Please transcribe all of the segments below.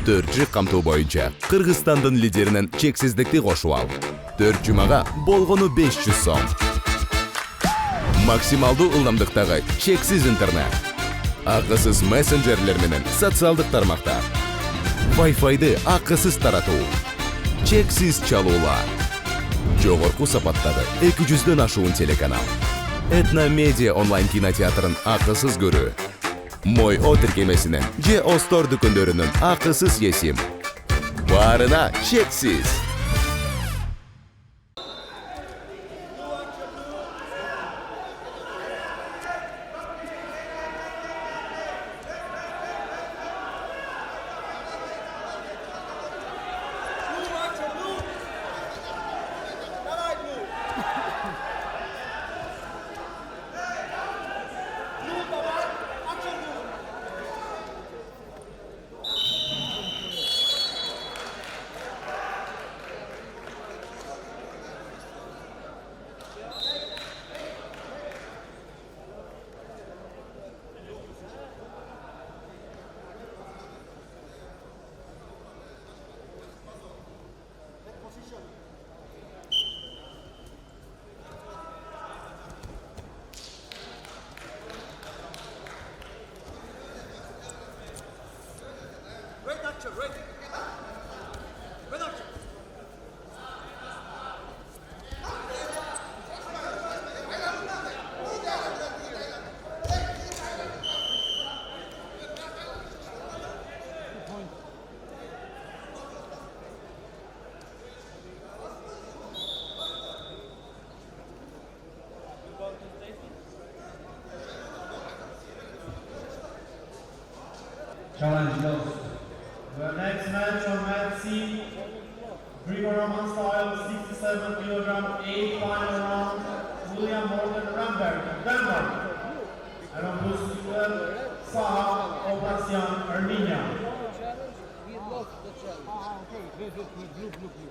4 камтуу боюнча Кыргызстандын лидеринен чексиздикти кошуп ал. 4 жумага болгону 500 сом. Максималдуу ылдамдыктагы чексиз интернет. Акысыз мессенджерлер менен социалдык тармактар. Wi-Fi'ды акысыз таратуу. Чексиз чалуулар. Жогорку сапаттагы 200дөн ашуун телеканал. Этно Медиа онлайн кинотеатрын акысыз көрүү. Мой О тиркемесинен же Остор дүкөндөрүнүн акысыз есим. Баарына чексиз. Challenge lost. The next match on mat C, Greco-Roman style, 67 kg, 8 final round, William Morgan Ramberg, Denmark. And on blue square, Saha Obrasian, Armenia. We lost the challenge. Blue.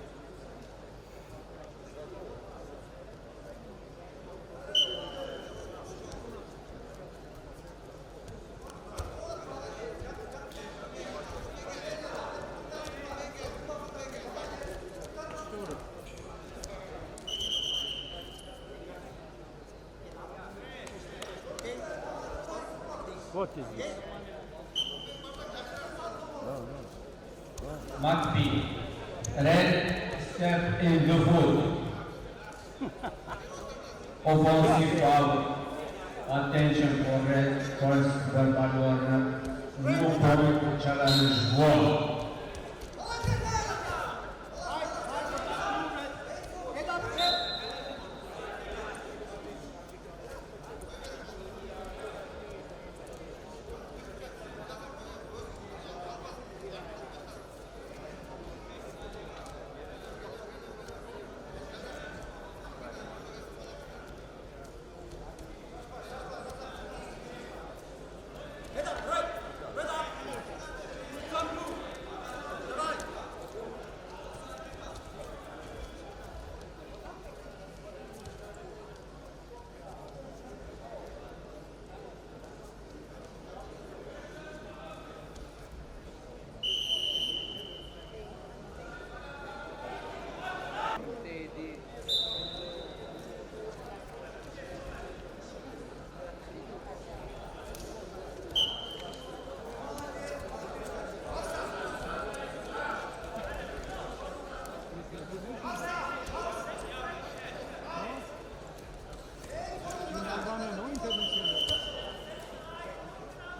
What is it? Mat B. Red step in the wood. Offensive foul. Attention for red. First verbal warning. No point challenge wall.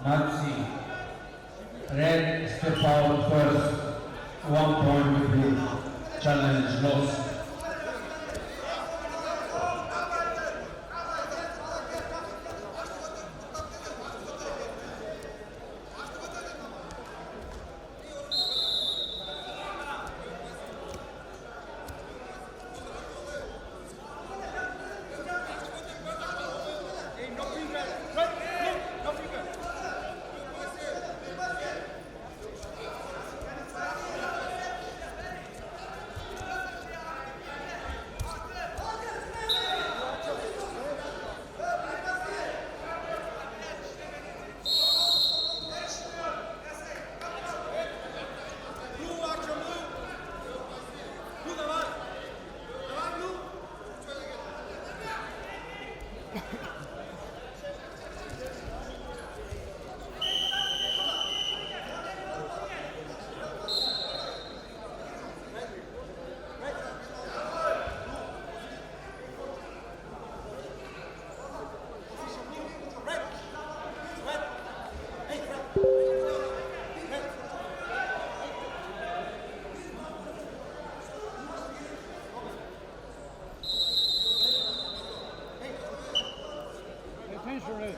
Nazi. Red step out first. 1 point blue. Challenge lost. Attention, Red.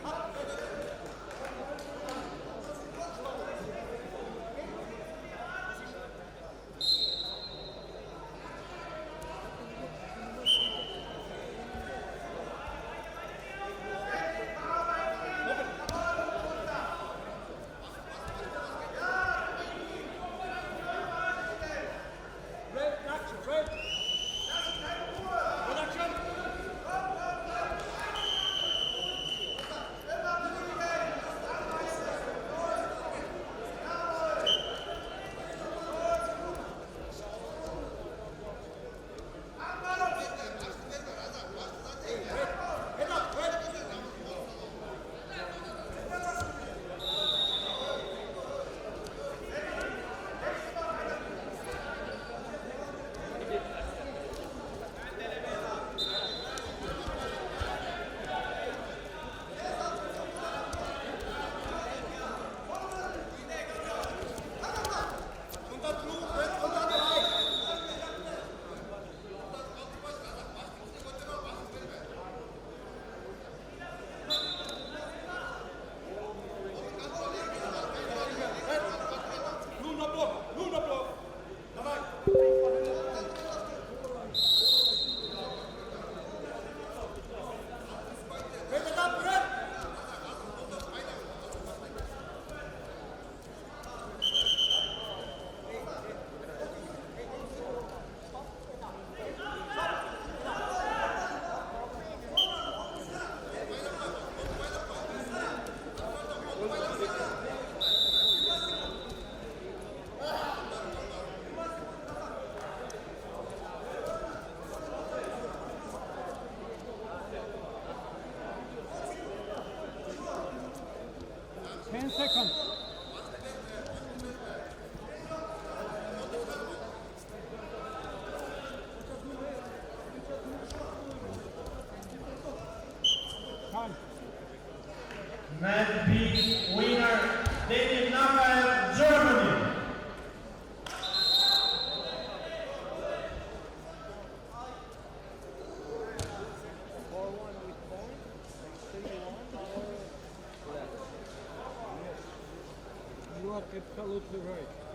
10 seconds. Time. Match B winner, Daniel Nafael, Germany. You are absolutely right.